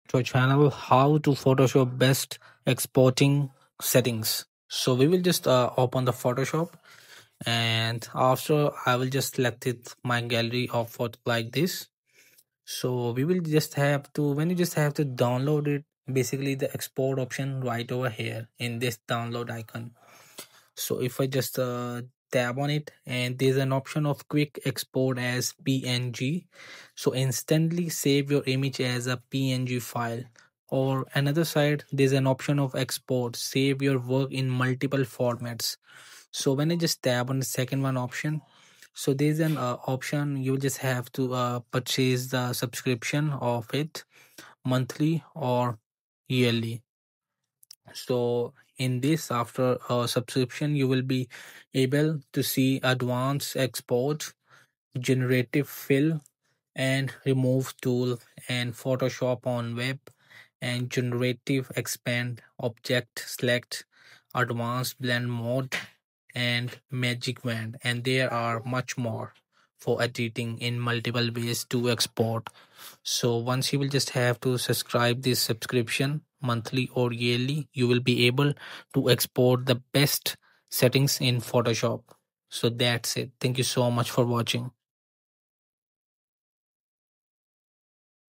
to our channel how to Photoshop best exporting settings. So we will just open the Photoshop, and after I will just select it my gallery of photo like this. So we will just have to, when you just have to download it, basically the export option right over here in this download icon. So if I just tab on it, and there's an option of quick export as PNG, so instantly save your image as a PNG file. Or another side, there's an option of export, save your work in multiple formats. So when I just tab on the second one option, so there's an option, you just have to purchase the subscription of it monthly or yearly. So in this, after a subscription, you will be able to see advanced export, generative fill and remove tool, and Photoshop on web, and generative expand, object select, advanced blend mode, and magic wand, and there are much more for editing in multiple ways to export. So once you will just have to subscribe this subscription monthly or yearly, you will be able to export the best settings in Photoshop. So that's it. Thank you so much for watching.